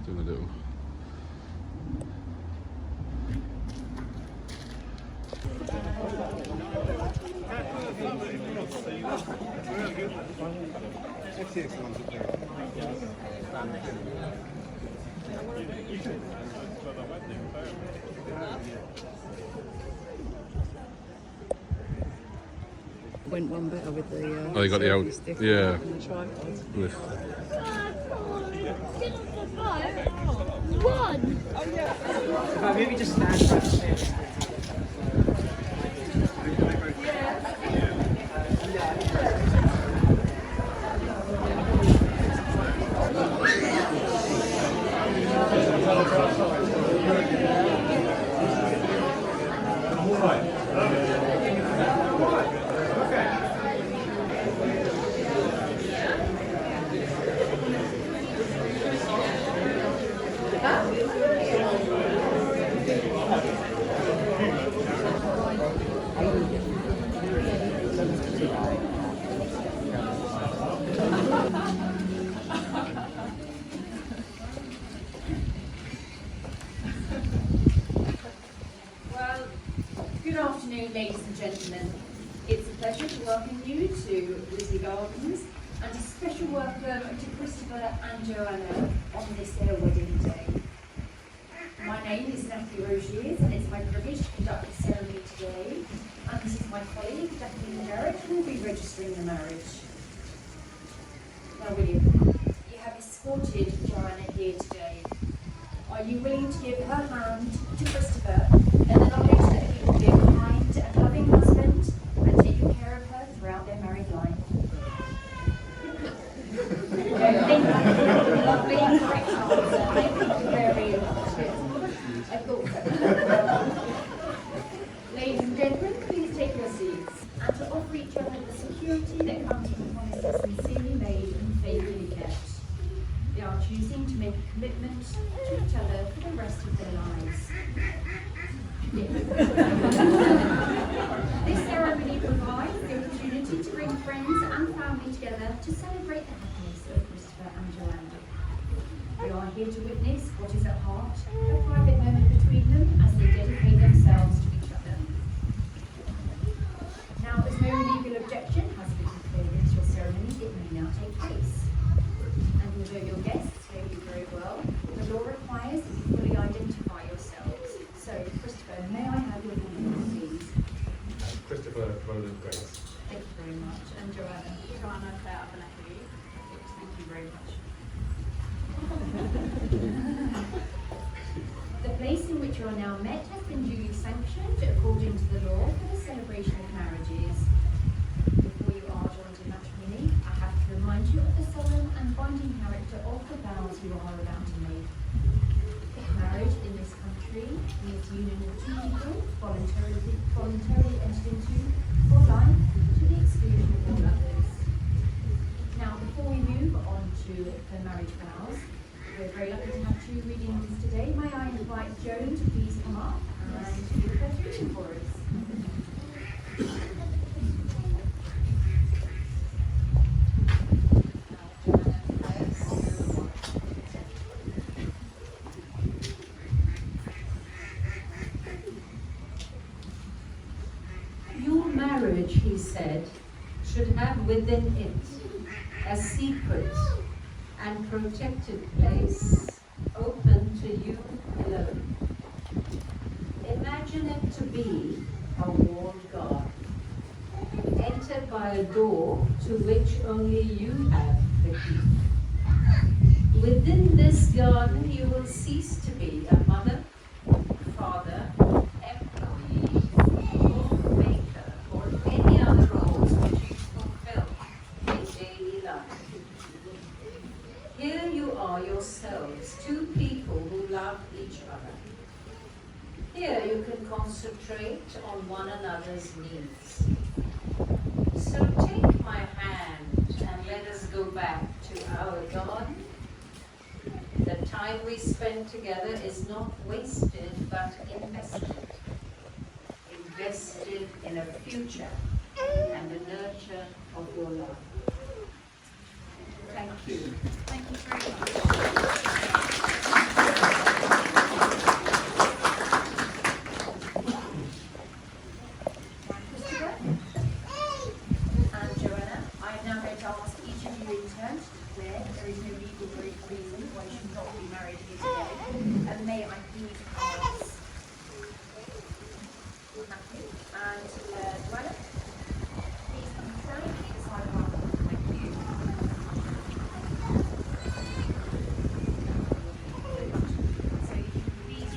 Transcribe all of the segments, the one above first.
doing a little. Went one better with the Oh, you got the selfie out, stick yeah. and the tripod. Lift. One! Maybe just stand right. Well, good afternoon, ladies and gentlemen. It's a pleasure to welcome you to Wisley Gardens and a special welcome to Christopher and Joanna on this their wedding day. My name is Natalie Rogiers and it's my privilege to conduct the ceremony today. And this is my colleague, Jacqueline Garrett, who will be registering the marriage. Now, William, you have escorted Joanna here today. Are you willing to give her hand to Christopher and the knowledge that he will be a kind and loving husband and taking care of her throughout their married life? Don't think lovely and correct answer. Thank you very much. I thought so. Ladies and gentlemen, please take your seats and to offer each other the security that comes from promises sincerely made and faithfully kept. They are choosing to make a commitment to each other for the rest of their lives. This ceremony provides the opportunity to bring friends and family together to celebrate the happiness of Christopher and Joanna. We are here to witness what is at heart, a private moment between them as they dedicate themselves to each other. Now, as no legal objection has been declared into your ceremony, it may now take place. And although your guests know you very well, the law requires that you fully identify yourselves. So, Christopher, may I have your name, please? Christopher Roland Grace. Thank you very much. And Joanna? Joanna Claire Abernathy. Thank you very much. The place in which you are now met has been duly sanctioned according to the law for the celebration of marriages. Before you are joined in matrimony, I have to remind you of the solemn and binding character of the vows you are about to make. Marriage in this country means union of two people voluntarily entered into for life to the exclusion of all others. Now, before we move on to the marriage vows, we're very lucky to have two readings today. May I invite Joan to please come up and do the first reading for us. Your marriage, he said, should have within it a secret and protected place open to you alone. Imagine it to be a walled garden, entered by a door to which only you have the key. Within this garden you will cease to be a mother, father, employee, homemaker, or any other roles which you fulfill in daily life. Here you are yourselves, two people who love each other. Here you can concentrate on one another's needs. So take my hand and let us go back to our garden. The time we spend together is not wasted, but invested. Invested in a future and the nurture of your love. Thank you. Thank you very much. no legal reason why you should not be married here today. And may I please ask Matthew and Joanna, please come and stand on either side of our hall. Thank you. So you can please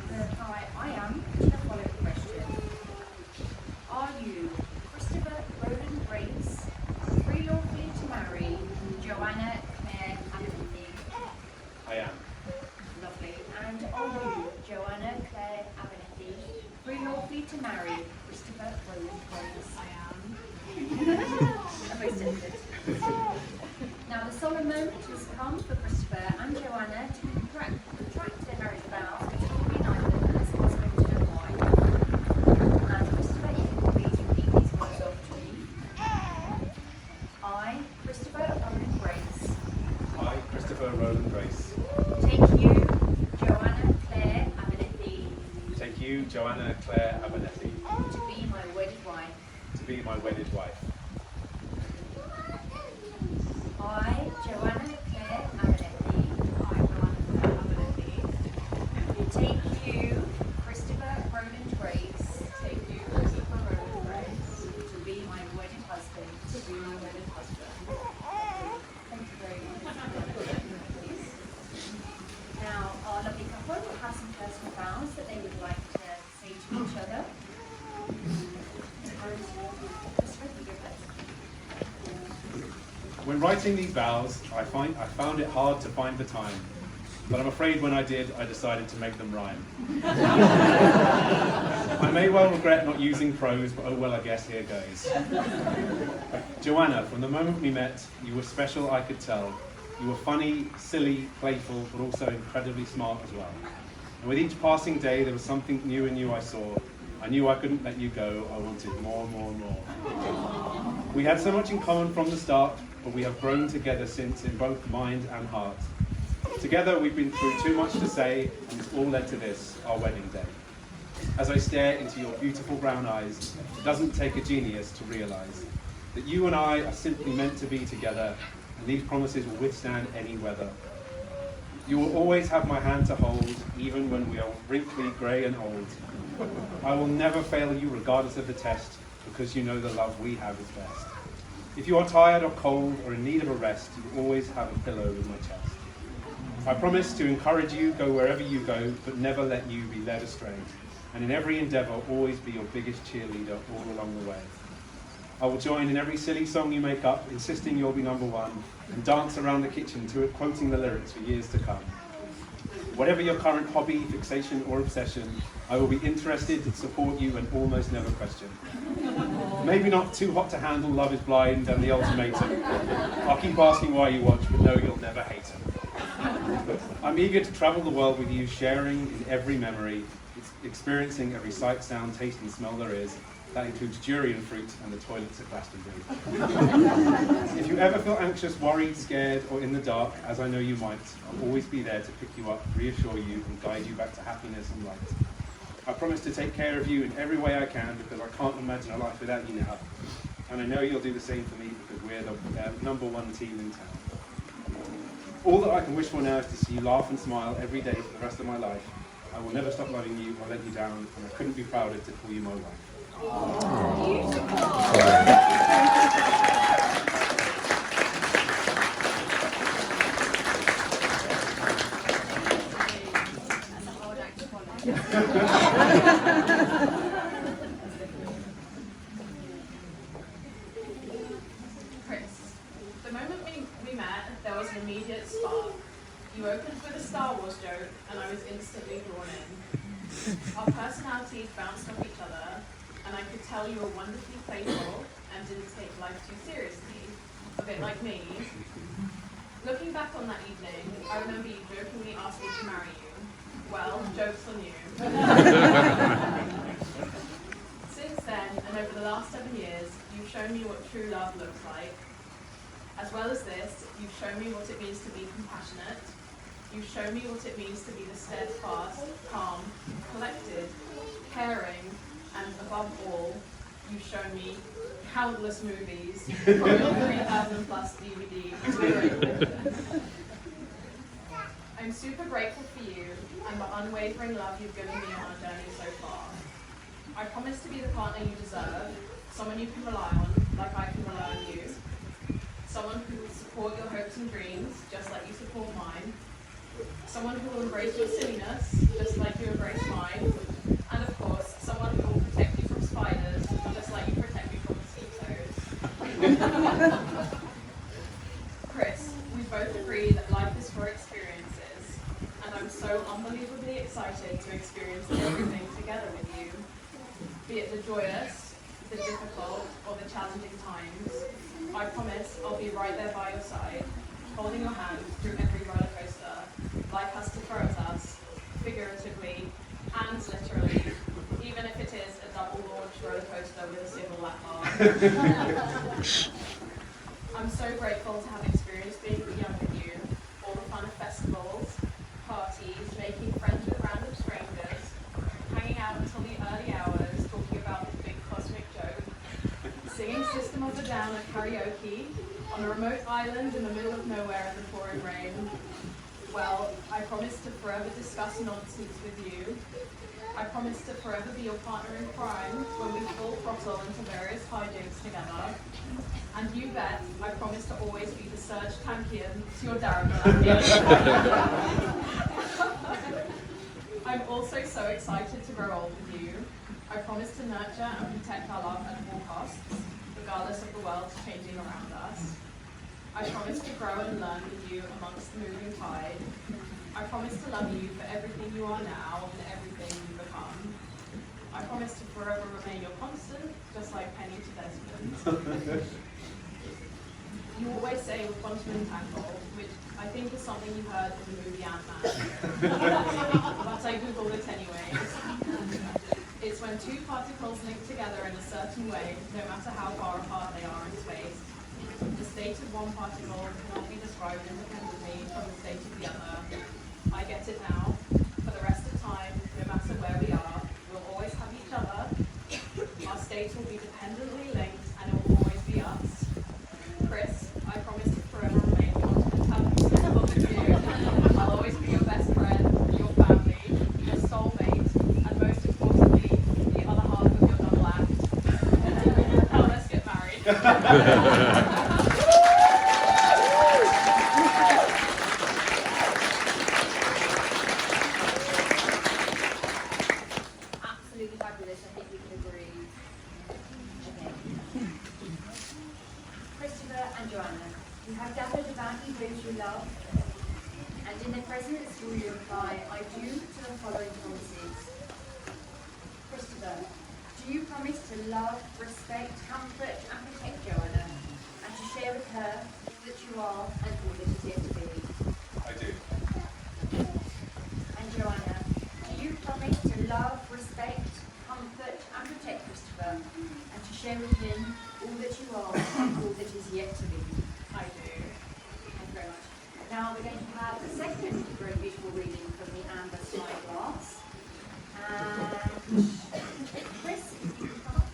verify I am to the following question. Are you Christopher Roland Grace, free lawfully to marry Joanna Claire Abernethy? I am. Lovely. And are you Joanna Claire Abernethy, free lawfully to marry Christopher Roland Grace? I am. Most evident. Now the solemn moment has come for Christopher and Joanna to contract their marriage vows, which will unite them as husband and wife. And Christopher, if you will please repeat these words after me. I, Christopher Roland Grace, I, Christopher Roland Grace, take you, Joanna Claire Abernethy, take you, Joanna Claire Abernethy, to be my wedded wife. to be my wedded wife. I, Joanna Claire Abernethy, take you, Christopher Roland Grace, to be my wedded husband. Thank you very much. Now, our lovely couple will have some personal vows that they would like to say to each other. Christopher, you go first. When writing these vows, I found it hard to find the time, but I'm afraid when I did, I decided to make them rhyme. I may well regret not using prose, but oh well, I guess here goes. Joanna, from the moment we met, you were special, I could tell. You were funny, silly, playful, but also incredibly smart as well. And with each passing day, there was something new in you I saw. I knew I couldn't let you go. I wanted more and more and more. We had so much in common from the start, but we have grown together since in both mind and heart. Together we've been through too much to say, and it's all led to this, our wedding day. As I stare into your beautiful brown eyes, it doesn't take a genius to realise that you and I are simply meant to be together, and these promises will withstand any weather. You will always have my hand to hold, even when we are wrinkly, grey and old. I will never fail you regardless of the test, because you know the love we have is best. If you are tired or cold or in need of a rest, you will always have a pillow in my chest. I promise to encourage you, go wherever you go, but never let you be led astray. And in every endeavour, always be your biggest cheerleader all along the way. I will join in every silly song you make up, insisting you'll be number one, and dance around the kitchen to it, quoting the lyrics for years to come. Whatever your current hobby, fixation or obsession, I will be interested, support you and almost never question. Maybe not Too Hot to Handle, Love is Blind and The Ultimatum. I'll keep asking why you watch, but no, you'll never hate them. I'm eager to travel the world with you, sharing in every memory, experiencing every sight, sound, taste and smell there is. That includes durian fruit and the toilets at Glastonbury. If you ever feel anxious, worried, scared, or in the dark, as I know you might, I'll always be there to pick you up, reassure you, and guide you back to happiness and light. I promise to take care of you in every way I can, because I can't imagine a life without you now. And I know you'll do the same for me, because we're the number one team in town. All that I can wish for now is to see you laugh and smile every day for the rest of my life. I will never stop loving you or let you down, and I couldn't be prouder to call you my wife. Chris, the moment we met, there was an immediate spark. You opened with a Star Wars joke, and I was instantly drawn in. Our personalities bounced off each other, and I could tell you were wonderfully playful and didn't take life too seriously, a bit like me. Looking back on that evening, I remember you jokingly asked me to marry you. Well, joke's on you. Since then, and over the last 7 years, you've shown me what true love looks like. As well as this, you've shown me what it means to be compassionate. You've shown me what it means to be the steadfast, calm, collected, caring, and above all, you've shown me countless movies, probably 3,000 plus DVDs. I'm super grateful for you and the unwavering love you've given me on our journey so far. I promise to be the partner you deserve, someone you can rely on, like I can rely on you, someone who will support your hopes and dreams, just like you support mine, someone who will embrace your silliness, just like you embrace mine, and of course, someone who will protect you from spiders, just like you protect me from mosquitoes. Chris, we both agree that life is for experiences, and I'm so unbelievably excited to experience everything together with you, be it the joyous, the difficult, or the challenging times. I promise I'll be right there by your side, holding your hand through every roller coaster, like us to throws us, figuratively and literally, even if it is a double launch roller coaster with a single lap bar. I'm so grateful to have experienced being young with you, all the fun of festivals, parties, making friends with random strangers, hanging out until the early hours, talking about the big cosmic joke, singing System of a Down at karaoke on a remote island in the middle of nowhere in the pouring rain. Well, I promise to forever discuss nonsense with you. I promise to forever be your partner in crime when we full throttle into various hijinks together. And you bet, I promise to always be the Serge Tankian to your Darren. I'm also so excited to grow old with you. I promise to nurture and protect our love at all costs, regardless of the world changing around us. I promise to grow and learn with you amongst the moving tide. I promise to love you for everything you are now and everything you become. I promise to forever remain your constant, just like Penny to Desmond. You always say we're quantum entangled, which I think is something you heard in the movie Ant-Man. But I googled it anyways. It's when two particles link together in a certain way, no matter how far apart they are in space. The state of one particle cannot be described independently from the state of the other. I get it now. For the rest of time, no matter where we are, we'll always have each other. Our states will be dependently linked, and it will always be us. Chris, I promise to forever remain continental with you. I'll always be your best friend, your family, your soulmate, and most importantly, the other half of your double act. Now let's get married. Absolutely fabulous, I think we can agree. Okay. Christopher and Joanna, you have gathered about you those you love, and in their presence will you reply, I do, to the following promises. Christopher, do you promise to love, respect, comfort, and protect Joanna, and to share with her all that you are and all that is yet to be? I do. And Joanna, do you promise to love, respect, comfort, and protect Christopher, and to share with him all that you are and all that is yet to be? I do. Thank you very much. Now we're going to have a second very visual reading from the amber slide glass. And Chris, if you can come up.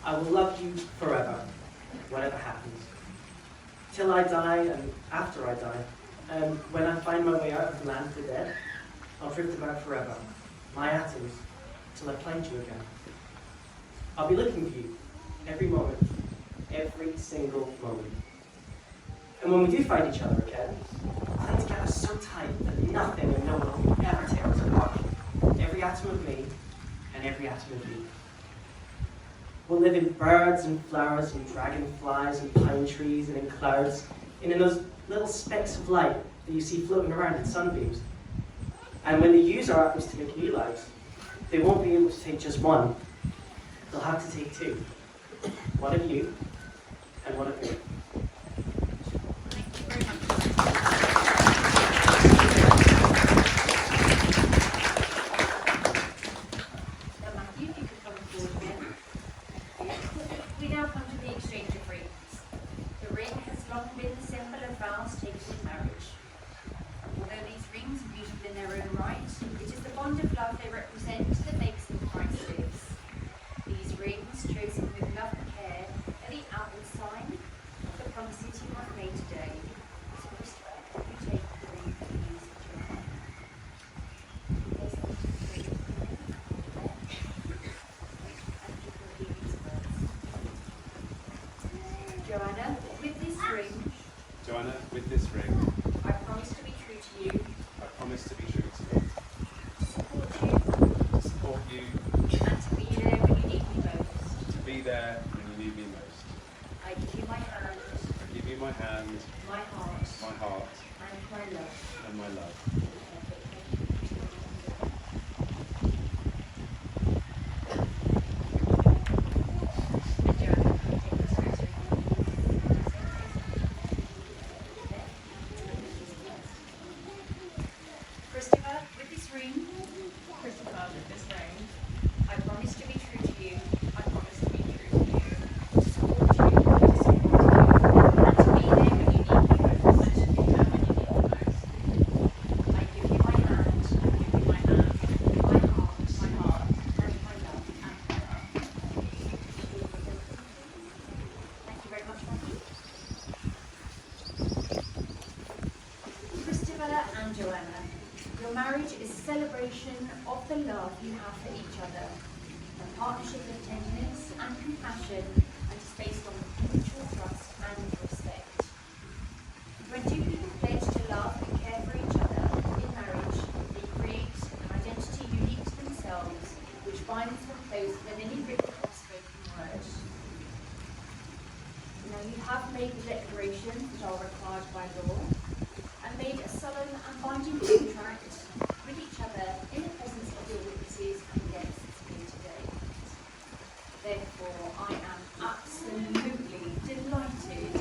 I will love you forever, whatever happens. Till I die and after I die. And when I find my way out of the land of the dead, I'll drift about forever, my atoms, till I find you again. I'll be looking for you, every moment, every single moment. And when we do find each other again, we'll cling together so tight that nothing and no one will ever tear us apart. Every atom of me and every atom of you. We'll live in birds and flowers and dragonflies and pine trees and in clouds and in those little specks of light that you see floating around in sunbeams. And when they use our atoms to make new lives, they won't be able to take just one. They'll have to take two. One of you and one of me. Thank you very much. Now, Matthew, if you could come forward again. We now come to the exchange of rings. The ring has long been the symbol of vows they represent the makes them priceless. These rings, chosen with love and care, are the outward sign of the promises you have made today. So Christopher, you take the ring, please, Joanna. There's a little ring there. And you can read these words. Joanna, with this ring, Joanna, with this ring, I promise to be true to you, I promise to be true to you, to support you, to support you, and to be there when you need me most. to be there when you need me most. I give you my hand, I give you my hand, my heart, my heart, and my love. and my love. Christopher, with this ring, Christopher, with this ring, I promise to be true to you, I promise to be true to you, to support you, and to be there when you need me most. and to be there when you need me most. I give you my hand, I give you my hand, my heart, my heart, and my love. and my love. Thank you very much, Matthew. Christopher and Joanna, your marriage is a celebration of the love you have for each other, a partnership of tenderness and compassion, and is based on mutual trust and respect. When two people pledge to love and care for each other in marriage, they create an identity unique to themselves, which binds them closer than any written or spoken word. Now you have made the declarations that are required by law, and made a solemn and binding contract with each other in the presence of your witnesses and guests here today. Therefore, I am absolutely delighted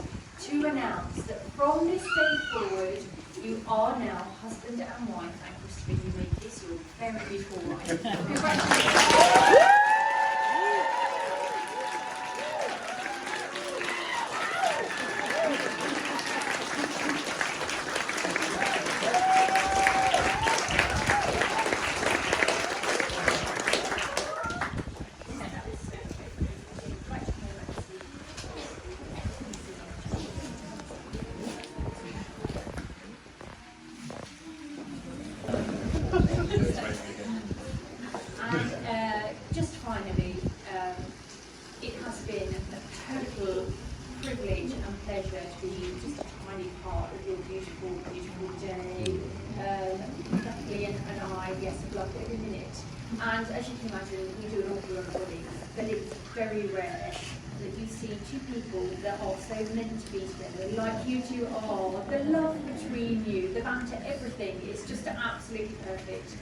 to announce that from this day forward, you are now husband and wife, and Christopher, you make this your very beautiful wife. Congratulations. And just finally, it has been a total privilege and pleasure to be just a tiny part of your beautiful, beautiful day. Kathleen and I, yes, have loved every minute. And as you can imagine, we do an awful lot of weddings, but it's very rare that you see two people that are so meant to be together, like you two are. The love between you, the banter, everything is just absolutely perfect.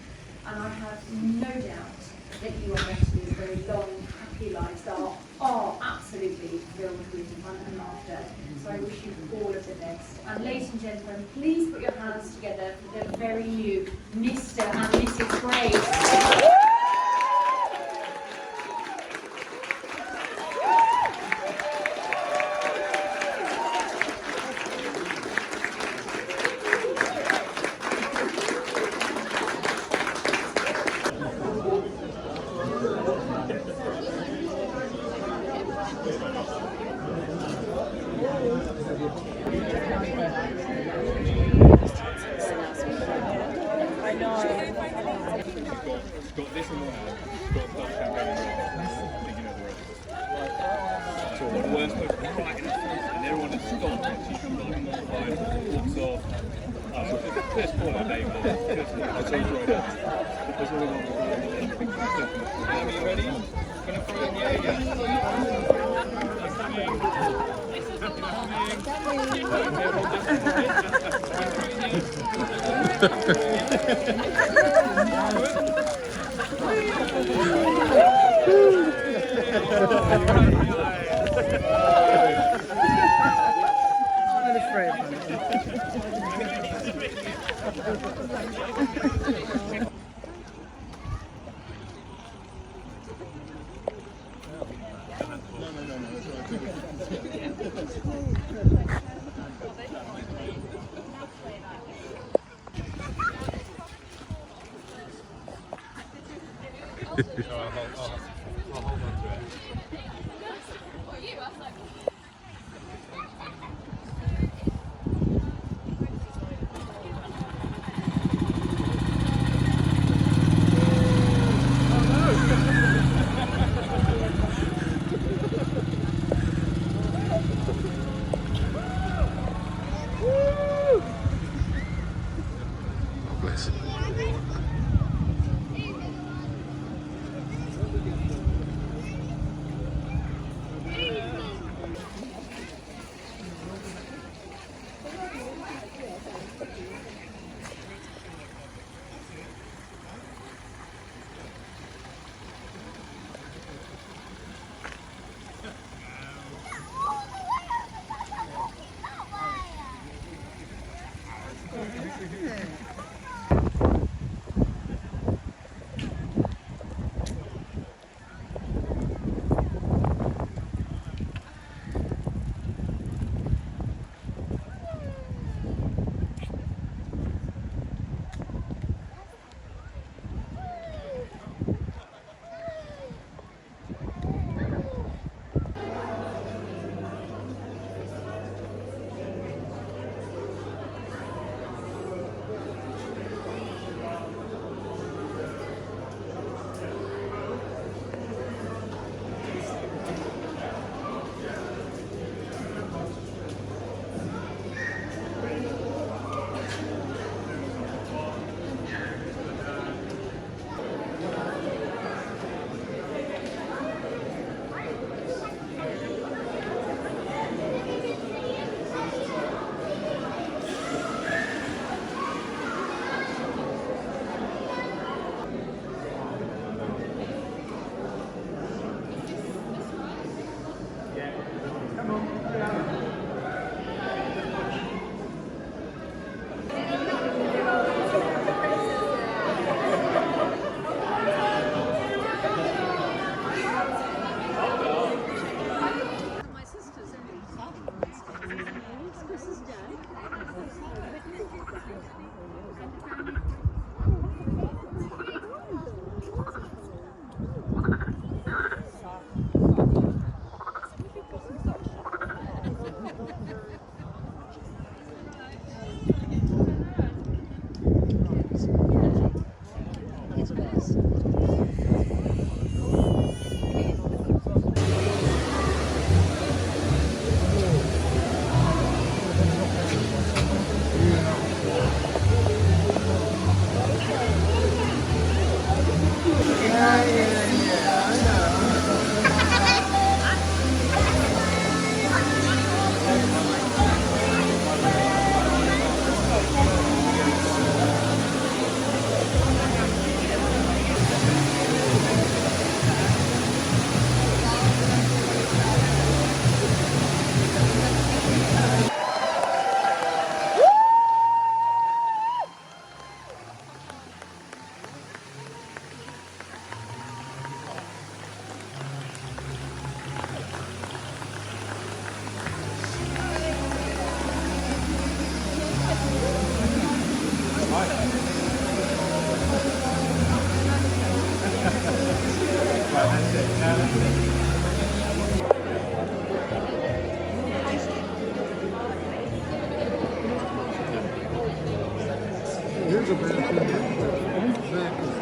And I have no doubt that you are going to live very long, happy lives that are absolutely filled with fun and laughter. So I wish you all of the best. And ladies and gentlemen, please put your hands together for the very new Mr. and Mrs. Grace. Got this in one hand, got the champagne in the other. I think you know the rest. So the worst person right in the front, and everyone is stopped and she's like, walks off. So just call my name. I'll change right now. That's what we want to do. Are you ready? Gonna throw it? I'll hold on to it. Bless.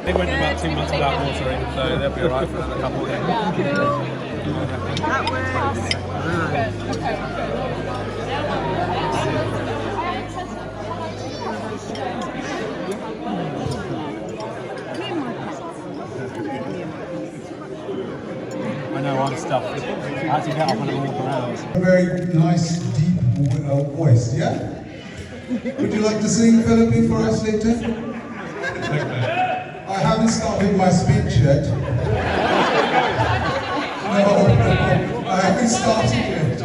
They went about 2 months without watering, so they'll be alright for another couple of days. I know, I'm stuffed. I had to get up and walk around. A very nice, deep voice, yeah? Would you like to sing, Philippi, for us later? I haven't started my speech yet. No, I haven't started yet.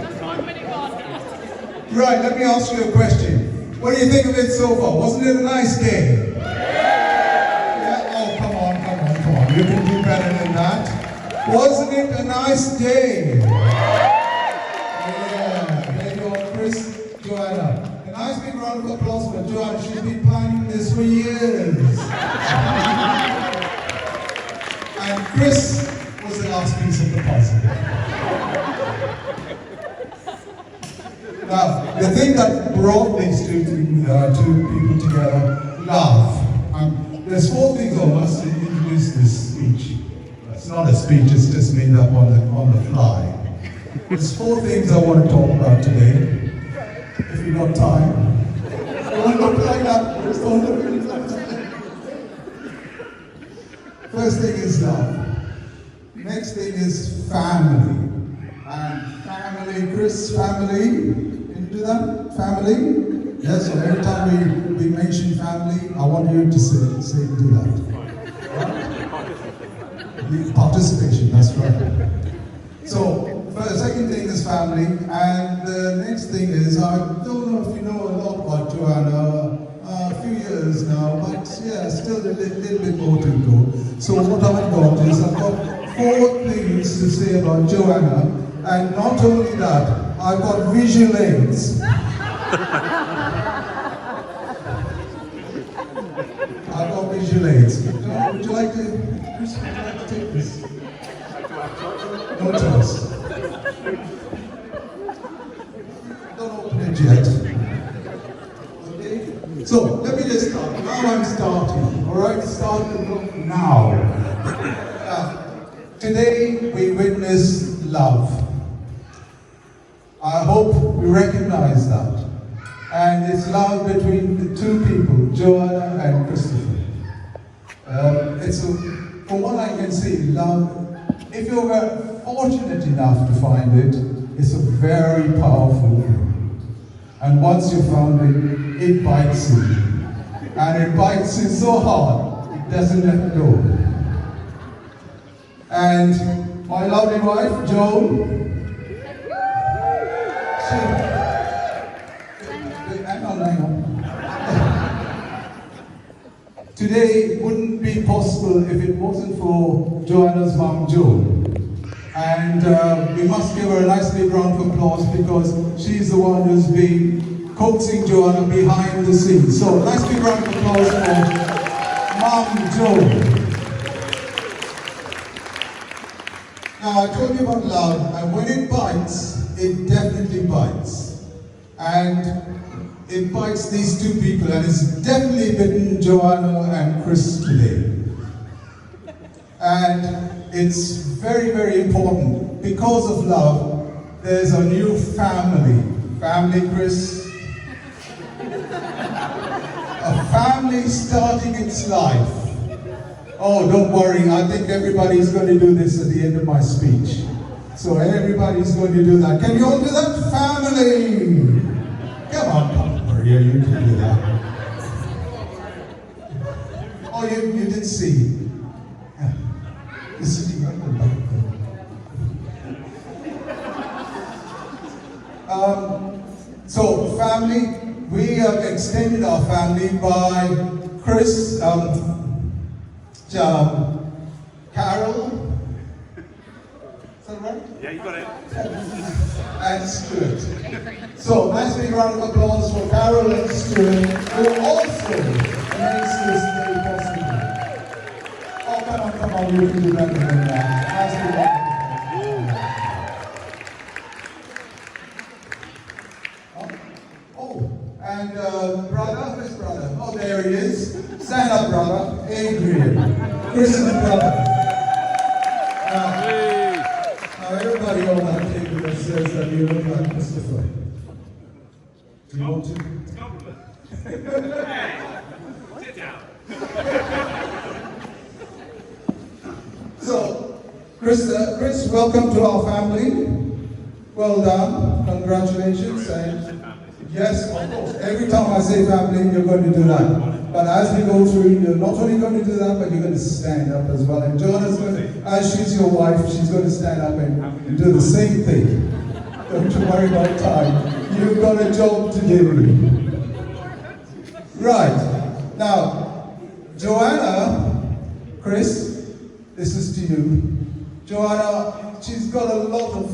Right, let me ask you a question. What do you think of it so far? Wasn't it a nice day? Yeah? Oh, come on. You can do better than that. Wasn't it a nice day? Yeah, there you are, Chris, Joanna. A nice big round of applause for Joanna. She's been planning this for years. And Chris was the last piece of the puzzle. Now, the thing that brought these two people together, love. There's 4 things I must introduce this speech. It's not a speech, it's just made up on the fly. There's 4 things I want to talk about today. If you've got time. Don't look like that. Just don't look like that. First thing is love. Next thing is family. And family, Chris, family. Can you do that? Family? Yes, so every time we mention family, I want you to say do that. Participation, that's right. So, second thing is family, and the next thing is, I don't know if you know a lot about Joanna, a few years now, but yeah, still a little bit more to go. So what I've got is, I've got 4 things to say about Joanna, and not only that, I've got visual aids. I've got visual aids. Would you like to, Chris, would you like to take this? No choice. Don't open it yet. Okay? So, let me just start. Now I'm starting. Alright, start the book now. Today we witness love. I hope we recognize that. And it's love between the 2 people, Joanna and Christopher. From what I can see, love, if you were fortunate enough to find it, it's a very powerful thing. And once you found it, it bites you. And it bites you so hard, it doesn't let go. And my lovely wife, Joan, hang on. Today wouldn't be possible if it wasn't for Joanna's mom, Joan. And we must give her a nice big round of applause because she's the one who's been coaxing Joanna behind the scenes. So, nice big round of applause for Mom Joan. Now, I told you about love, and when it bites, it definitely bites. And it bites these 2 people, and it's definitely bitten Joanna and Chris today. And it's very, very important. Because of love, there's a new family. Family, Chris. A family starting its life. Oh, don't worry, I think everybody's going to do this at the end of my speech. So everybody's going to do that. Can you all do that? Family! Come on, Maria, you can do that. Oh, you didn't see. This is the So, family, we have extended our family by Chris, Carol. Is that right? Yeah, you got it. And Stuart. So, nice big round of applause for Carol and Stuart, who also makes this day possible. Oh, come on, you can do better than that. Nice big round. And brother, where's brother? Oh, there he is. Stand up, brother. Adrian. Chris's brother. Now everybody on that table says that you look like Christopher. Do you want to? Sit down. So, Chris, welcome to our family. Well done. Congratulations. And yes, of course. Every time I say family, you're going to do that. But as we go through, you're not only going to do that, but you're going to stand up as well. And Joanna's going to, as she's your wife, she's going to stand up and do the same thing. Don't you worry about time. You've got a job to do. Right. Now, Joanna, Chris, this is to you. Joanna, she's got a lot of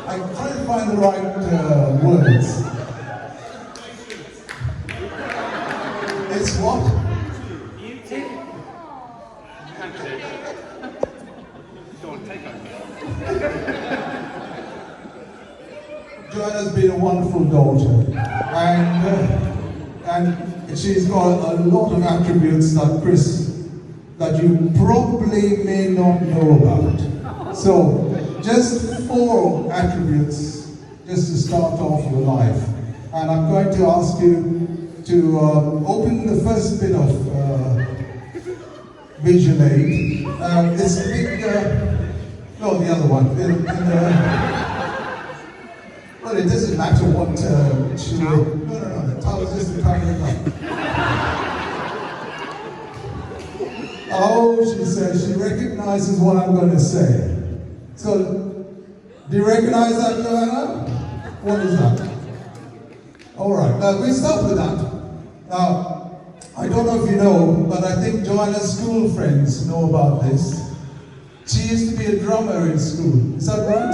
I'm trying to find the right words. It's what? Joanna's been a wonderful daughter, and she's got a lot of attributes that you probably may not know about. So, just 4 attributes just to start off your life. And I'm going to ask you to open the first bit of visual aid. It's a big, no, the other one. Well, it doesn't matter what she no, the towel is just covering it up. Oh, she says she recognizes what I'm going to say. So, do you recognize that, Joanna? What is that? All right, we'll start with that. Now, I don't know if you know, but I think Joanna's school friends know about this. She used to be a drummer in school, is that right?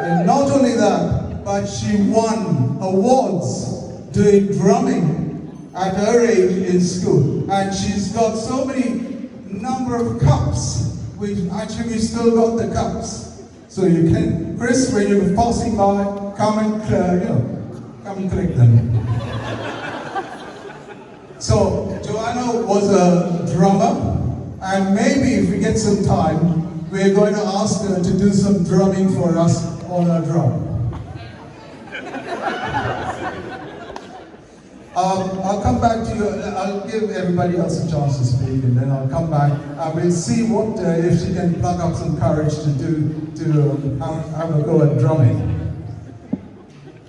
And not only that, but she won awards doing drumming at her age in school. And she's got so many number of cups, which actually we still got the cups. So you can, Chris, when you're passing by, come and collect them. So Joanna was a drummer, and maybe if we get some time, we're going to ask her to do some drumming for us on her drum. I'll come back to you. I'll give everybody else a chance to speak, and then I'll come back and we'll see what if she can plug up some courage to have a go at drumming.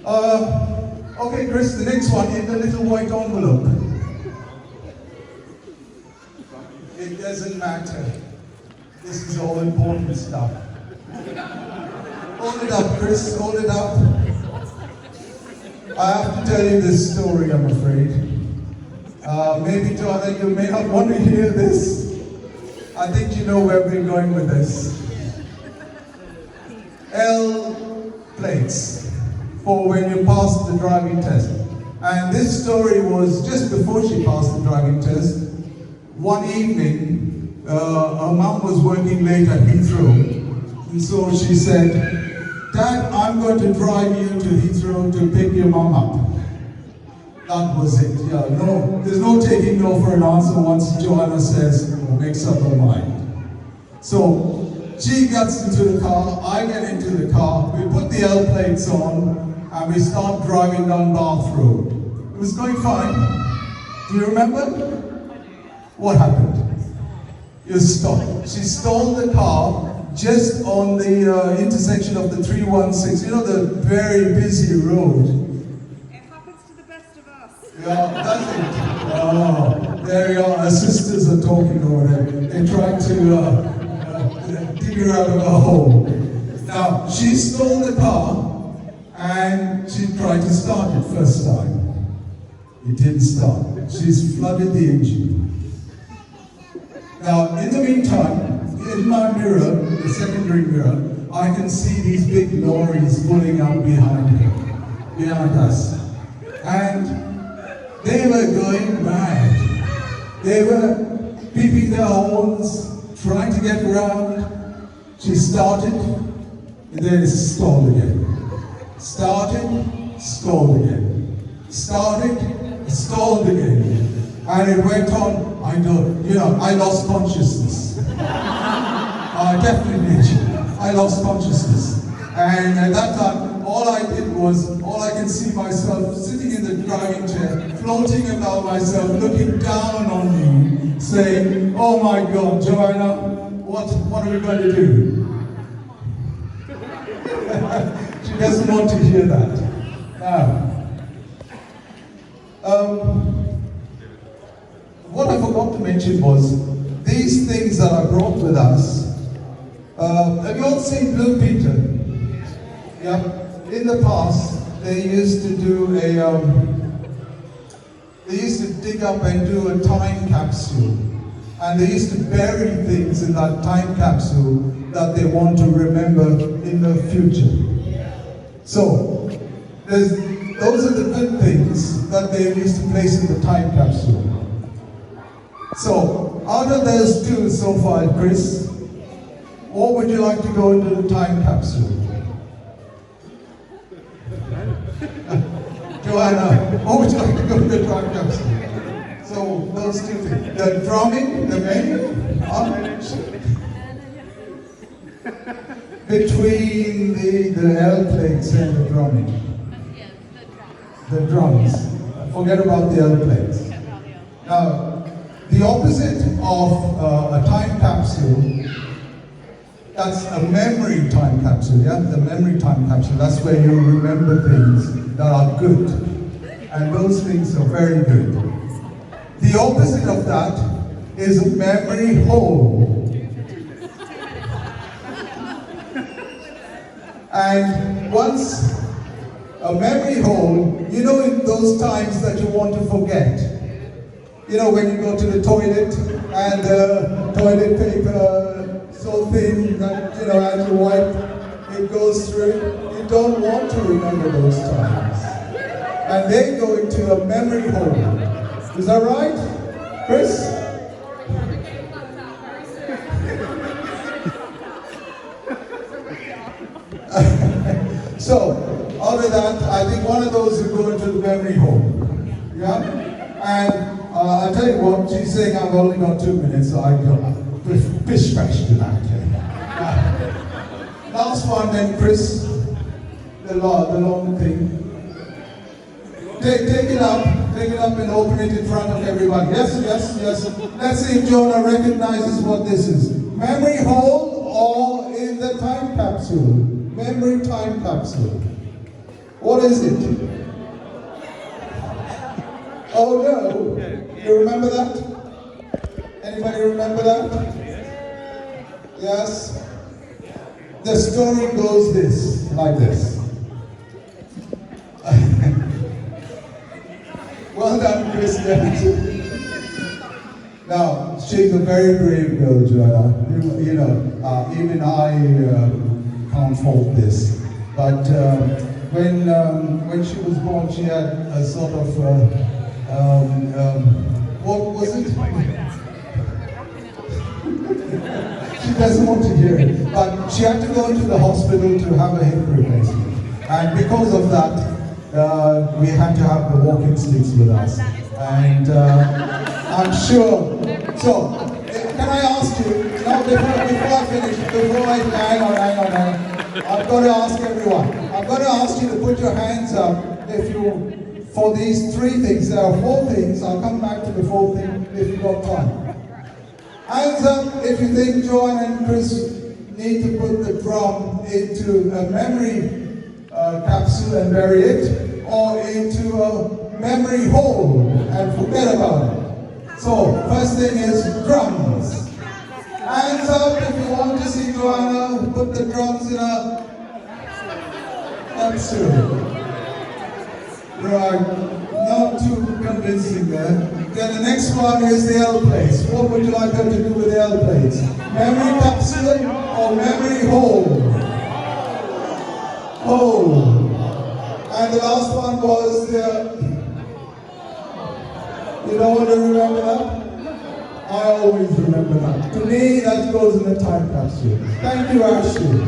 Okay, Chris, the next one in the little white envelope. It doesn't matter. This is all important stuff. Hold it up, Chris. Hold it up. I have to tell you this story, I'm afraid. Maybe, Joanna, you may not want to hear this. I think you know where we're going with this. L plates for when you pass the driving test. And this story was just before she passed the driving test. One evening, her mum was working late at Heathrow. And so she said, Dad, I'm going to drive you to Heathrow to pick your mum up. That was it. Yeah, no, there's no taking no for an answer once Joanna says or makes up her mind. So she gets into the car, I get into the car, we put the L plates on, and we start driving down Bath Road. It was going fine. Do you remember? What happened? You stopped. She stalled the car just on the intersection of the 316, you know, the very busy road. It happens to the best of us. Yeah, does it? Oh, there you are. Her sisters are talking over there. They're trying to dig her out of a hole. Now, she stole the car and she tried to start it first time. It didn't start. She's flooded the engine. Now, in the meantime, in my mirror, the secondary mirror, I can see these big lorries pulling out behind us. And they were going mad. They were beeping their horns, trying to get around. She started, and then it stalled again. Started, stalled again. Started, stalled again. And it went on, I lost consciousness. I definitely did. I lost consciousness. And at that time, all I can see myself sitting in the driving chair, floating about myself, looking down on me, saying, oh my God, Joanna, what are we going to do? She doesn't want to hear that. Now, what I forgot to mention was, these things that I brought with us, have you all seen Blue Peter? Yeah. In the past, they used to do they used to dig up and do a time capsule. And they used to bury things in that time capsule that they want to remember in the future. So, those are the good things that they used to place in the time capsule. So, out of those two so far, Chris, or would you like to go into the time capsule? Joanna, or would you like to go into the time capsule? So those two things. The drumming, the menu, between the L plates and the drumming. The drums. Forget about the L plates. Now, the opposite of a time capsule, that's a memory time capsule, yeah? The memory time capsule, that's where you remember things that are good. And those things are very good. The opposite of that is a memory hole. And once a memory hole, you know, in those times that you want to forget, you know, when you go to the toilet and toilet paper so thin that, you know, as you wipe, it goes through. You don't want to remember those times. And they go into a memory hole. Is that right, Chris? So, out of that, I think one of those will go into the memory hole. Yeah? And I'll tell you what, she's saying I've only got 2 minutes, so I go pish bash to that. Last one then, Chris. The long thing. Take it up and open it in front of everybody. Yes. Let's see if Jonah recognizes what this is. Memory hole or in the time capsule? Memory time capsule. What is it? Oh no. You remember that? Anybody remember that? Yes? The story goes like this. Well done, Christian. Now, she's a very brave girl, Joanna. You know, even I can't fault this. But when she was born, she had a sort of, what was it? She doesn't want to hear it. But she had to go into the hospital to have a hip replacement. And because of that, we had to have the walking sticks with us. And I'm sure. So, can I ask you, now before I finish, hang on. I've got to ask everyone. I've got to ask you to put your hands up for these 3 things. There are 4 things. I'll come back to the 4th thing if you've got time. Hands up if you think Joanna and Chris need to put the drum into a memory capsule and bury it, or into a memory hole and forget about it. So, first thing is drums. Hands up if you want to see Joanna put the drums in a capsule. Right, not too convincing there. Then the next one is the L plates. What would you like her to do with the L plates? Memory capsule or memory hole? Hole. And the last one was the... You don't want to remember that? I always remember that. To me, that goes in the time capsule. Thank you, Ashley.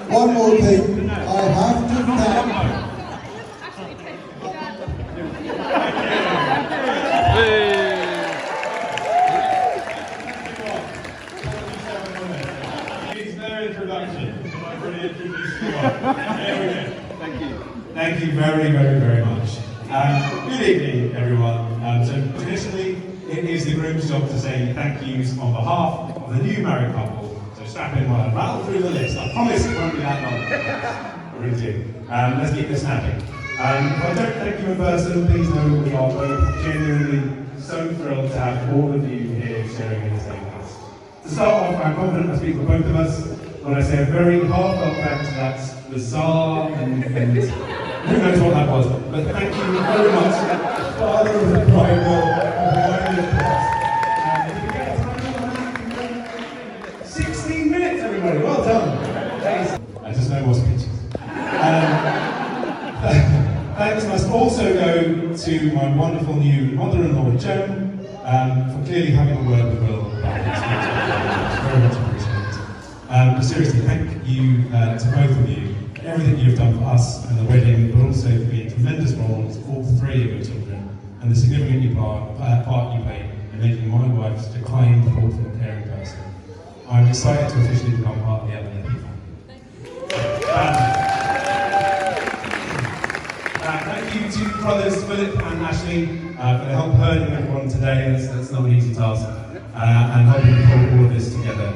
One more thing, I have to thank... Thank you very, very, very much. Good evening, everyone. So traditionally, it is the groom's job to say thank yous on behalf of the new married couple. So strap in while I rattle through the list. I promise it won't be that long. Really do. Let's keep this snapping. If I don't thank you in person, please know we are both genuinely so thrilled to have all of you here sharing in the same house. To start off, I'm confident I speak for both of us when I say a very heartfelt thanks to that bizarre and who knows what that was. But thank you very much, Father of the Bride, for providing the class. 16 minutes, everybody, well done. Just no more speeches. to my wonderful new mother-in-law, Joan, for clearly having a word with Will about this. It's very much appreciated. But seriously, thank you to both of you. Everything you've done for us and the wedding, but also for being tremendous roles for all three of your children, and the significant part you play in making my wife such a kind, thoughtful, caring person. I'm excited to officially become part of the Emily people. Thank you to brothers Philip and Ashley for their help herding everyone today. That's not an easy task, and helping pull all of this together.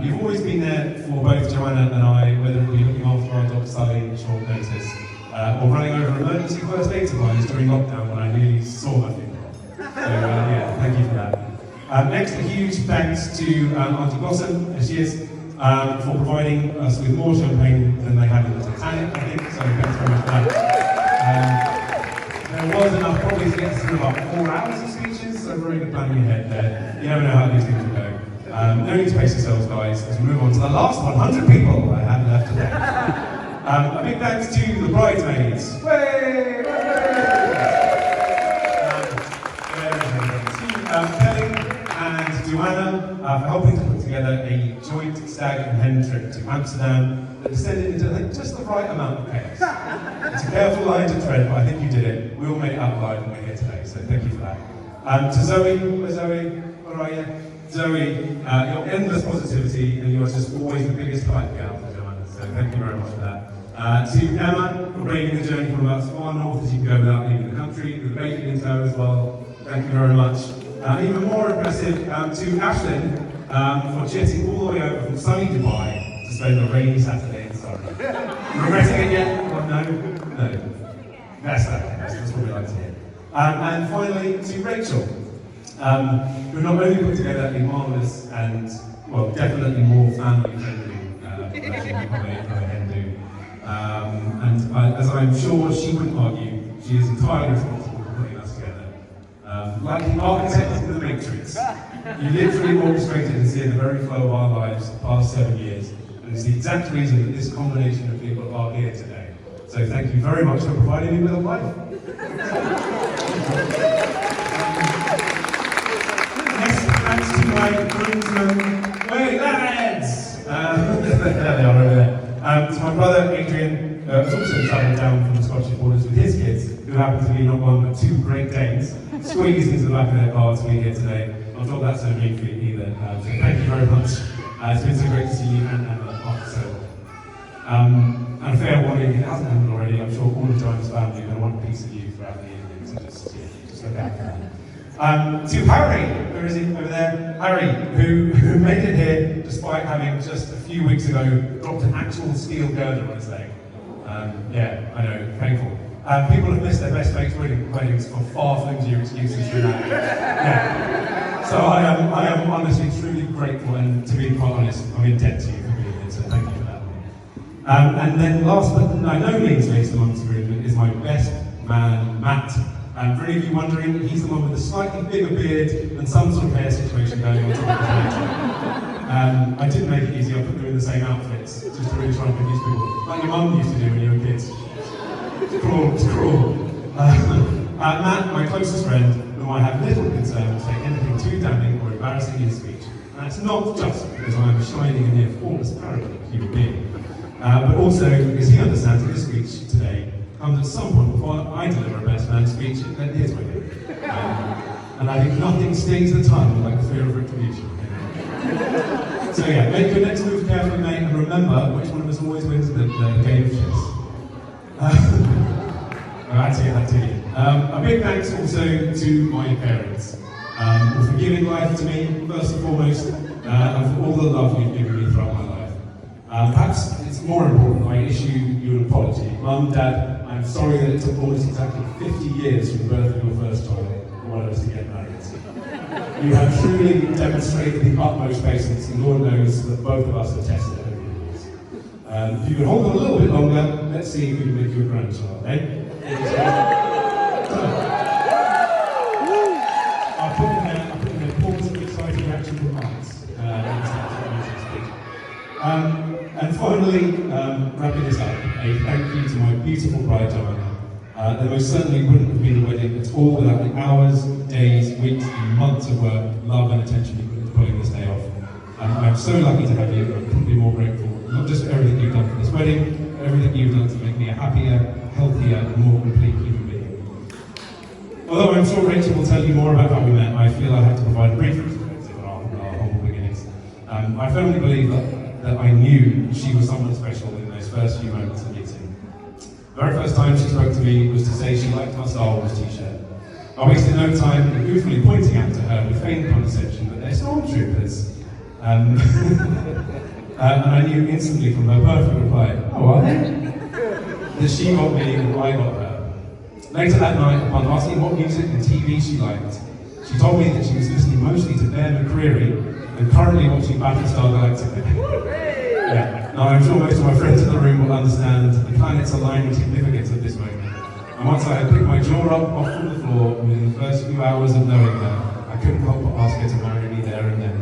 You've always been there for both Joanna and I, whether it be looking after our dog Sally at short notice, or running over emergency first aid supplies during lockdown when I nearly saw my finger off. So yeah, thank you for that. Next, a huge thanks to Auntie Blossom, as she is, for providing us with more champagne than they had in the Titanic, I think, so thanks very much for that. There was enough probably to get through about 4 hours of speeches, so very good planning ahead there. You never know how these things will go. No need to pace yourselves, guys, as we move on to the last 100 people I have left today. A big thanks to the bridesmaids. Kelly and Joanna for helping to put together a joint stag and hen trip to Amsterdam that descended into, I think, just the right amount of chaos. It's a careful line to tread, but I think you did it. We all made it out alive when we're here today, so thank you for that. To Zoe, where are you? Zoe, your endless positivity, and you're just always the biggest hype gal for Joanna, so thank you very much for that. To Emma, for braving the journey from about as far north as you can go without leaving the country, with the bacon in tow as well, thank you very much. Even more impressive, to Ashlyn, for jetting all the way over from sunny Dubai to spend a rainy Saturday in Surrey. Regretting it yet? Well, no. That's what we like to hear. And finally, to Rachel, who not only put together a marvellous and, well, definitely more family-friendly version of a hen do. And as I'm sure she wouldn't argue, she is entirely responsible for putting us together. Like the architect in the Matrix, you literally orchestrated and steered the very flow of our lives the past 7 years, and it's the exact reason that this combination of people are here today. So thank you very much for providing me with a life. Thanks to my groomsmen, lads! There they are over there. To my brother Adrian, who's also travelled down from the Scottish borders with his kids, who happen to be not one but 2 Great Danes, squeezed into the back of their car to be here today. I'm not that's so mean for you either. So thank you very much. It's been so great to see you and Emma after so long. And a fair warning, if it hasn't happened already, I'm sure all of Joanna's family are going to want a piece of you throughout the evening, so just look out for that. To Harry, where is he over there? Harry, who made it here despite having just a few weeks ago dropped an actual steel girder on his leg. Yeah, I know, painful. People have missed their best mates' weddings for far flimsier excuses than that. Yeah. So I am honestly truly grateful, and to be quite honest, I'm in debt to you for being here, so thank you for that. And then last but by no means least amongst the group is my best man, Matt. For any of you wondering, he's the one with a slightly bigger beard and some sort of hair situation going on top of his head. I didn't make it easy, I put them in the same outfits, just to really try and confuse people, like your mum used to do when you were kids. It's cruel. Matt, my closest friend, whom I have little concern to say anything too damning or embarrassing in his speech. And that's not just because I am a shining and near flawless parody of human being, but also because he understands that his speech today comes at some point before I deliver a best man speech at his wedding. And I think nothing stings the tongue like the fear of retribution. So yeah, make your next move carefully, mate, and remember which one of us always wins the game of chess. I had to get that to you. A big thanks also to my parents for giving life to me, first and foremost, and for all the love you've given me throughout my life. Perhaps it's more important I issue you an apology. Mum, Dad, I'm sorry that it took almost exactly 50 years from the birth of your first child for one of us to get married. You have truly demonstrated the utmost patience, and Lord knows that both of us have tested over the years. If you could hold on a little bit longer, let's see if we can make you a grandchild, eh? I'll put in there pause of exciting reaction from hearts. And finally, wrapping this up, a thank you to my beautiful bride, Joanna. there most certainly wouldn't have been a wedding at all without the hours, days, weeks, and months of work, love, and attention you put into pulling this day off. I'm so lucky to have you, and I couldn't be more grateful, not just for everything you've done for this wedding, but everything you've done to make me a happier, healthier, and more complete human being. Although I'm sure Rachel will tell you more about how we met, I feel I have to provide a brief perspective on our humble beginnings. I firmly believe that I knew she was someone special in those first few moments of meeting. The very first time she spoke to me was to say she liked my Star Wars t-shirt. I wasted no time goofily pointing out to her with feigned condescension that they're stormtroopers. And I knew instantly from her perfect reply, oh, are they? That she got me and I got her. Later that night, upon asking what music and TV she liked, she told me that she was listening mostly to Bear McCreary and currently watching Battlestar Galactica. Yeah. Now I'm sure most of my friends in the room will understand the planet's aligning significance of this moment. And once I had picked my jaw up off from the floor within the first few hours of knowing her, I couldn't help but ask her to marry me there and then.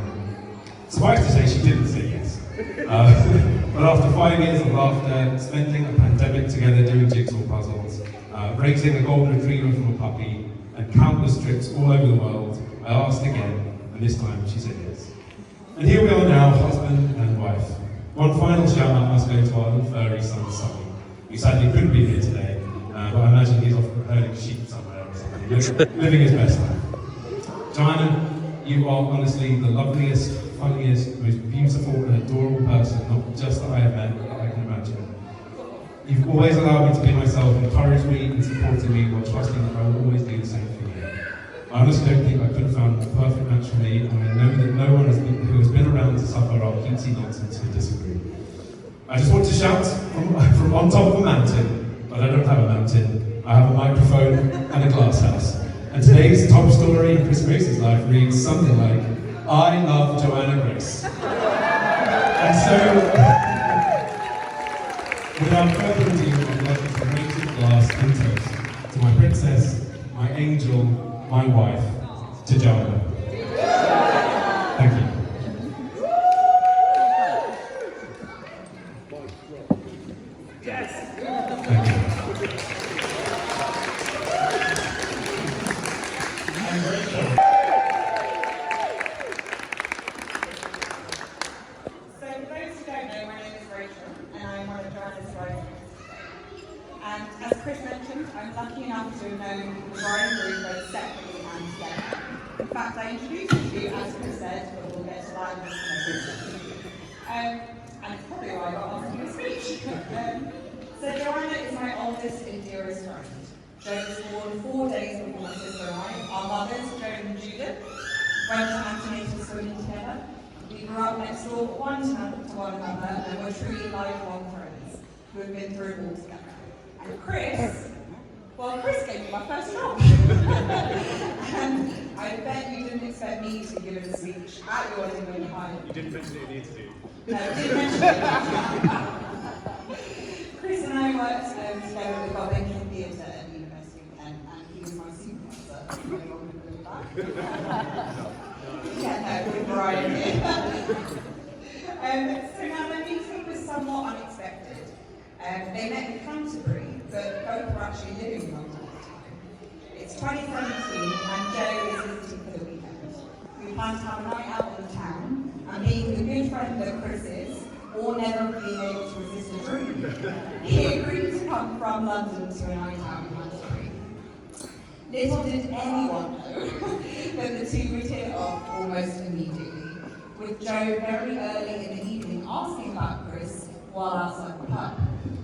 Suffice to say, she didn't say yes. But after 5 years of laughter, spending a pandemic together doing jigsaw puzzles, raising a golden retriever from a puppy, and countless trips all over the world, I asked again, and this time she said yes. And here we are now, husband and wife. One final shout out must go to our little furry son, Sonny, who sadly couldn't be here today, but I imagine he's off herding sheep somewhere or something, living his best life. Joanna, you are honestly the loveliest, funniest, most beautiful and adorable person, not just that I have met, but that I can imagine. You've always allowed me to be myself, encouraged me and supported me while trusting that I will always do the same for you. I honestly don't think I could have found the perfect match for me, and I know that no one who has been around to suffer our cutesy nonsense would disagree. I just want to shout from on top of a mountain, but I don't have a mountain. I have a microphone and a glass house. And today's top story in Chris Grace's life reads something like, I love Joanna Grace. And so, without further ado, I'd like to raise a glass and toast to my princess, my angel, my wife, to Joanna. Thank you. Thank you. I'm lucky enough to have known the bride and groom both separately and together. In fact, I introduced you, as Chris said, but we'll get to that in just a moment. And it's probably why I got asked to do a speech. So Joanna is my oldest and dearest friend. Jo was born 4 days before my sister and I. Our mothers, Jo and Judith, went to antenatal swimming together. We grew up next door at one time to one another and were truly lifelong friends who have been through it all together. And Chris gave me my first job. And I bet you didn't expect me to give a speech at your wedding when you hired me. You didn't mention it in the interview. No, I didn't mention it. Chris and I worked together at the Gulbenkian Theatre at University of Kent, and he was my supervisor. Anyone can believe that? Yeah, no, with variety. So now their meeting was somewhat unexpected. They met in Canterbury, but both were actually living in London at the time. It's 2017 and Jo is visiting for the weekend. We plan to have a night out in town, and being the good friend that Chris is, or never being able to resist a dream, he agreed to come from London to a night out in Canterbury. Little did anyone know that the two would hit it off almost immediately, with Jo very early in the evening asking about Chris while outside the pub.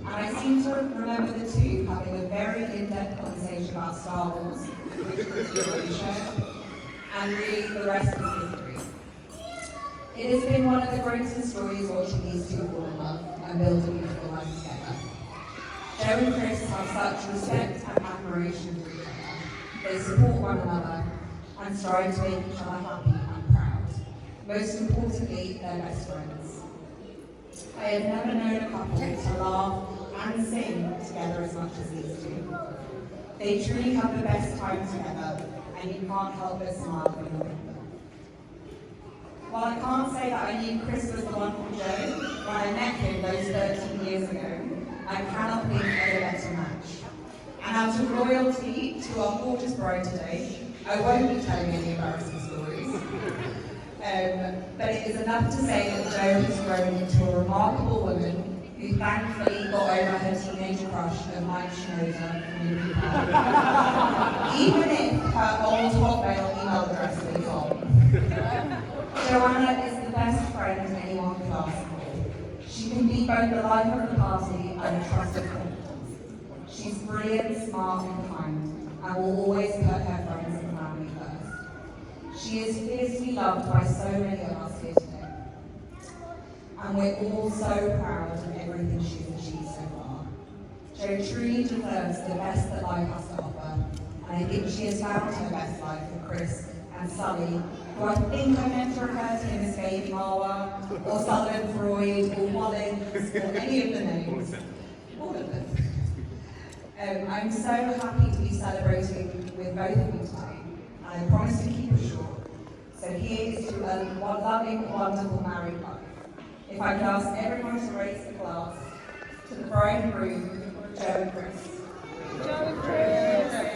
And I seem to remember the two having a very in-depth conversation about Star Wars, which Chris already shared, and really the rest is history. It has been one of the greatest stories watching these two fall in love and build a beautiful life together. Jo and Chris have such respect and admiration for each other. They support one another and strive to make each other happy and proud. Most importantly, they're best friends. I have never known a couple to laugh and sing together as much as these two. They truly have the best time together, and you can't help but smile when you're with them. While I can't say that I knew Chris was the one for Jo when I met him those 13 years ago, I cannot think of a better match. And out of loyalty to our gorgeous bride today, I won't be telling any embarrassing stories. But it is enough to say that Jo has grown into a remarkable woman who thankfully got over her teenage crush of Mike Schnoder from Lincoln Park. Even if her old Hotmail email address is on. Joanna is the best friend anyone could ask for. She can be both the life of the party and a trusted confidant. She's brilliant, smart and kind, and will always put her friends and family first. She is fiercely loved by so many of us here today. And we're all so proud of everything she's achieved so far. Jo truly deserves the best that life has to offer, and I think she has found her best life with Chris and Sully, who I think I meant to refer to him as Baby Marwa, or Sullivan Freud, or Mullins, or any of the names. All of them. I'm so happy to be celebrating with both of you today, and I promise to keep it short. So here is to a loving, wonderful married life. If I could ask everyone to raise the glass to the bride and groom, Jo and Chris. Jo and Chris!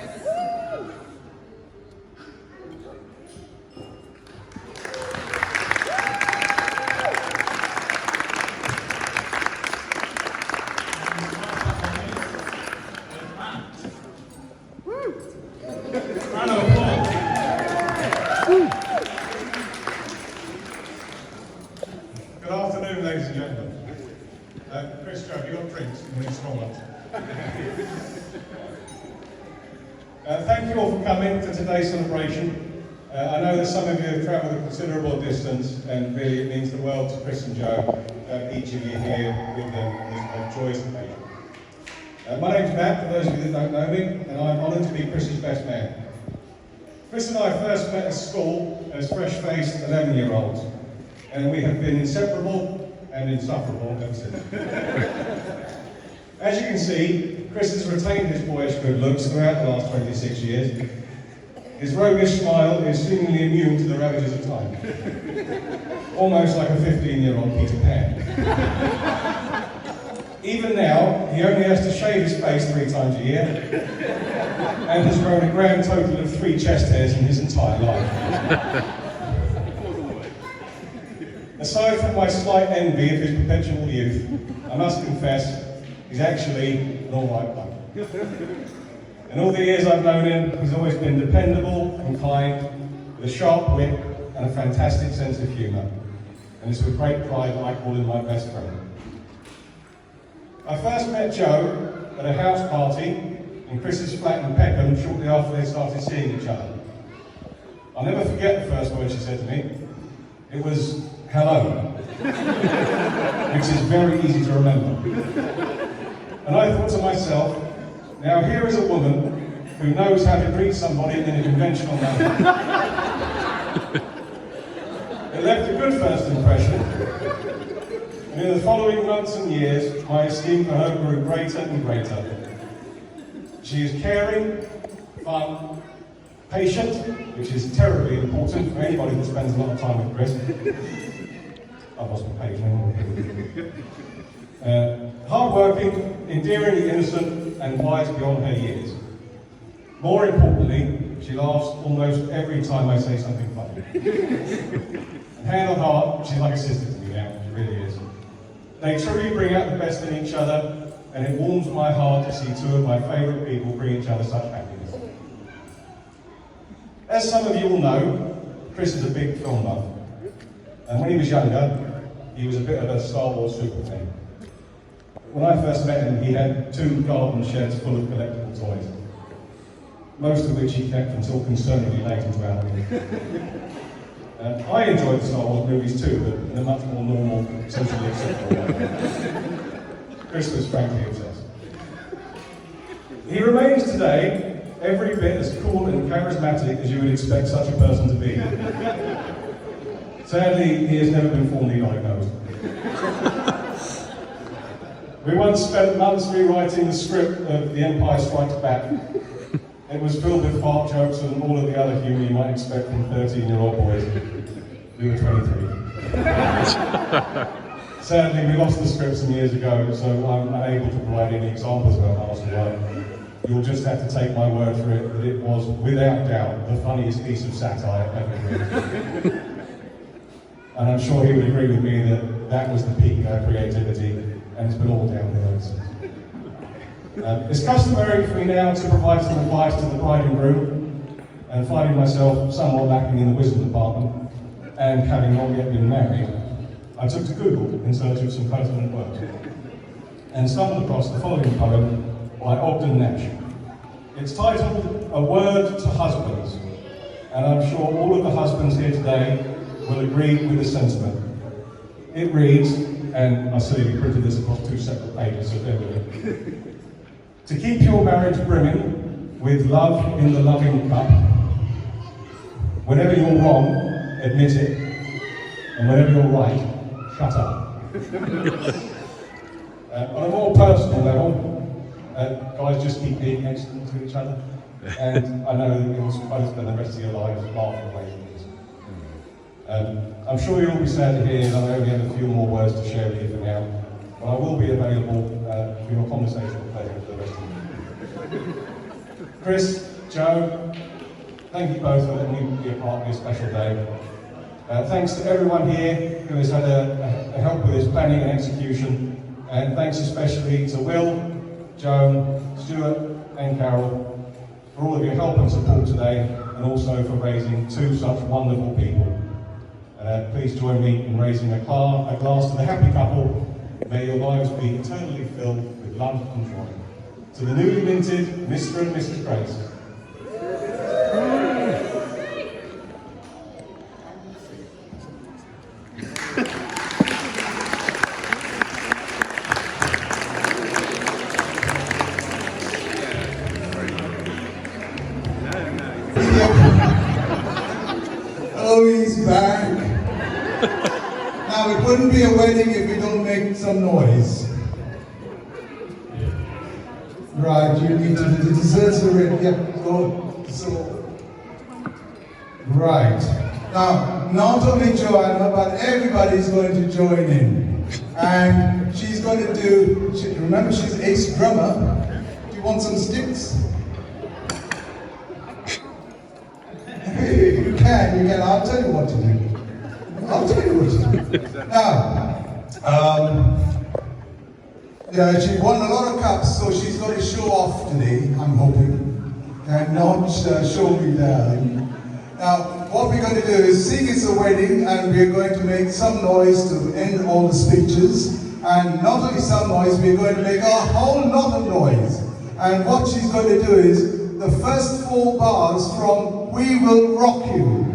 Good afternoon, ladies and gentlemen. Chris, Jo, have you got drinks? You need strong ones. Thank you all for coming to today's celebration. I know that some of you have travelled a considerable distance, and really it means the world to Chris and Jo, each of you here with them on this joyous occasion. My name's Matt, for those of you that don't know me, and I'm honoured to be Chris's best man. Chris and I first met at school as fresh-faced 11-year-olds, and we have been inseparable and insufferable ever since. As you can see, Chris has retained his boyish good looks throughout the last 26 years. His roguish smile is seemingly immune to the ravages of time. Almost like a 15-year-old Peter Pan. Even now, he only has to shave his face 3 times a year, and has grown a grand total of 3 chest hairs in his entire life. Aside from my slight envy of his perpetual youth, I must confess, he's actually an all-right bloke. In all the years I've known him, he's always been dependable and kind, with a sharp wit and a fantastic sense of humour. And it's with great pride that I call him my best friend. I first met Jo at a house party in Chris's flat in Peckham shortly after they started seeing each other. I'll never forget the first word she said to me. It was, "Hello," which is very easy to remember. And I thought to myself, now here is a woman who knows how to greet somebody in a conventional manner. It left a good first impression, and in the following months and years, my esteem for her grew greater and greater. She is caring, fun, patient, which is terribly important for anybody that spends a lot of time with Chris. I've lost my page now. Hard-working, endearingly innocent, and wise beyond her years. More importantly, she laughs almost every time I say something funny. And hand on heart, she's like a sister to me now, she really is. They truly bring out the best in each other, and it warms my heart to see 2 of my favourite people bring each other such happiness. As some of you all know, Chris is a big film buff. And when he was younger, he was a bit of a Star Wars super fan. When I first met him, he had 2 garden sheds full of collectible toys, most of which he kept until concerningly late into our week. I enjoyed the Star Wars movies too, but in a much more normal, socially acceptable way. Chris was frankly obsessed. He remains today every bit as cool and charismatic as you would expect such a person to be. Sadly, he has never been formally diagnosed. We once spent months rewriting the script of The Empire Strikes Back. It was filled with fart jokes and all of the other humour you might expect from 13-year-old boys. We were 23. Sadly, we lost the script some years ago, so I'm unable to provide any examples of our past work. you'll just have to take my word for it that it was, without doubt, the funniest piece of satire ever written. And I'm sure he would agree with me that that was the peak of our creativity, and it's been all downhill ever since. It's customary for me now to provide some advice to the bride and groom, and finding myself somewhat lacking in the wisdom department, and having not yet been married, I took to Google in search of some pertinent words, and stumbled across the following poem by Ogden Nash. It's titled A Word to Husbands, and I'm sure all of the husbands here today will agree with the sentiment. It reads, and I silly printed this across 2 separate pages, so bear with me. To keep your marriage brimming with love in the loving cup, whenever you're wrong, admit it, and whenever you're right, shut up. On a more personal level, guys just keep being excellent to each other, and I know that you'll spend the rest of your lives laughing away from this. I'm sure you'll be sad to hear that I only have a few more words to share with you for now, but I will be available for your conversational pleasure for the rest of the year. Chris, Joe, thank you both for letting me be a part of this special day. Thanks to everyone here who has had a help with this planning and execution, and thanks especially to Will, Joan, Stuart and Carol for all of your help and support today, and also for raising 2 such wonderful people. Please join me in raising a glass to the happy couple. May your lives be eternally filled with love and joy. To the newly minted Mr. and Mrs. Grace. Oh, he's back. Now, it wouldn't be a wedding if we don't make some noise. Right, you need to, the desserts are ready. Yeah, go. So, right. Now, not only Joanna, but everybody's going to join in. And she's going to do, remember she's ace drummer. Do you want some sticks? You can. I'll tell you what to do. Now, yeah, she won a lot of cups, so she's going to show off today, I'm hoping, and not show me down. Now, what we're going to do is sing It's a Wedding, and we're going to make some noise to end all the speeches. And not only some noise, we're going to make a whole lot of noise. And what she's going to do is the first 4 bars from We Will Rock You.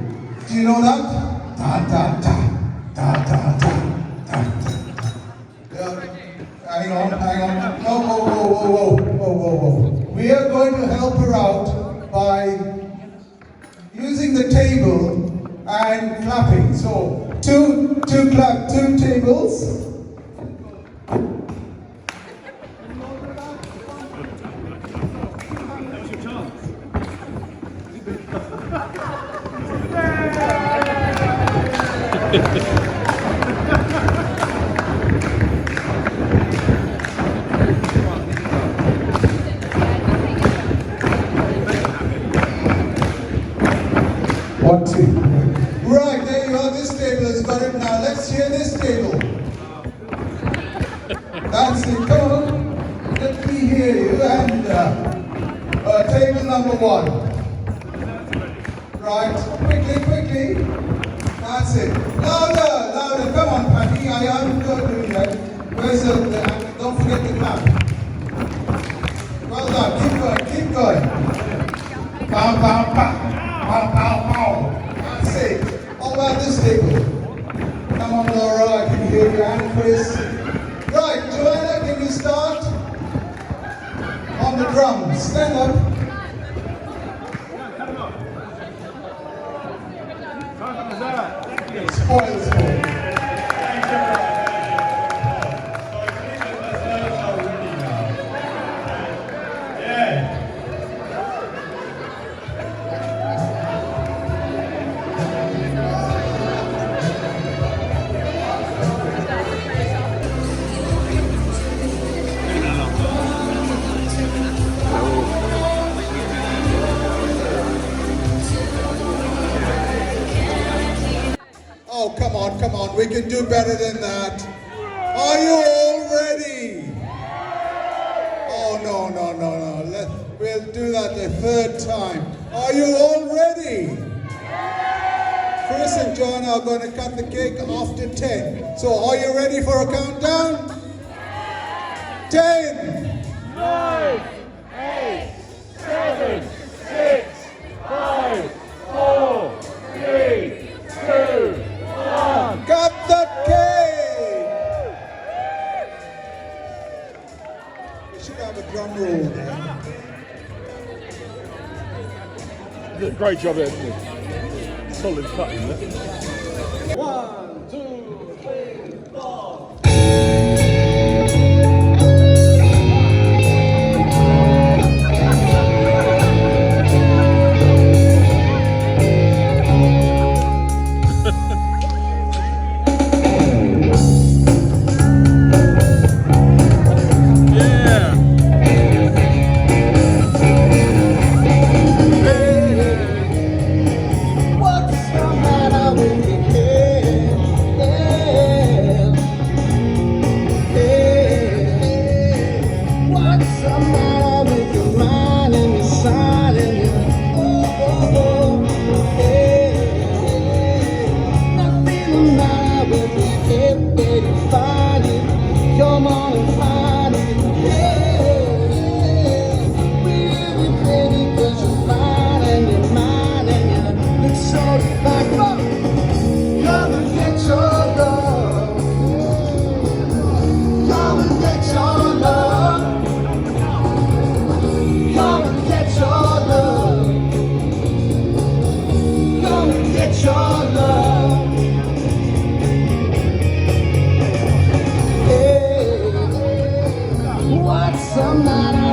Do you know that? Da da da da da da da. Yeah. Hang on. No, whoa. We are going to help her out by using the table and clapping. So, two tables. One, two. Right, there you are. This table has got it. Now let's hear this table. That's it. Come on. Let me hear you. And table number 1. Right. Quickly. That's it. Louder. Come on, Patty. I haven't got doing that. Where's don't forget the clap. Well done. Keep going. Pow, pow, pow. Pow. That's it. How about this table? Come on, Laura, I can hear you, and Chris. Right, Joanna, can you start? On the drums. Stand up. Spoil. We can do better than that. Are you all ready? Oh, no. We'll do that the third time. Are you all ready? Chris and Joanna are going to cut the cake after 10. So are you ready for a countdown? 10, 9, 8, 7, 6, 5, 4, 3, 2, 1. cut the cake! We should have a drum roll there. You did a great job there, didn't you? Solid cutting there. 1, 2, 3, 4. Some night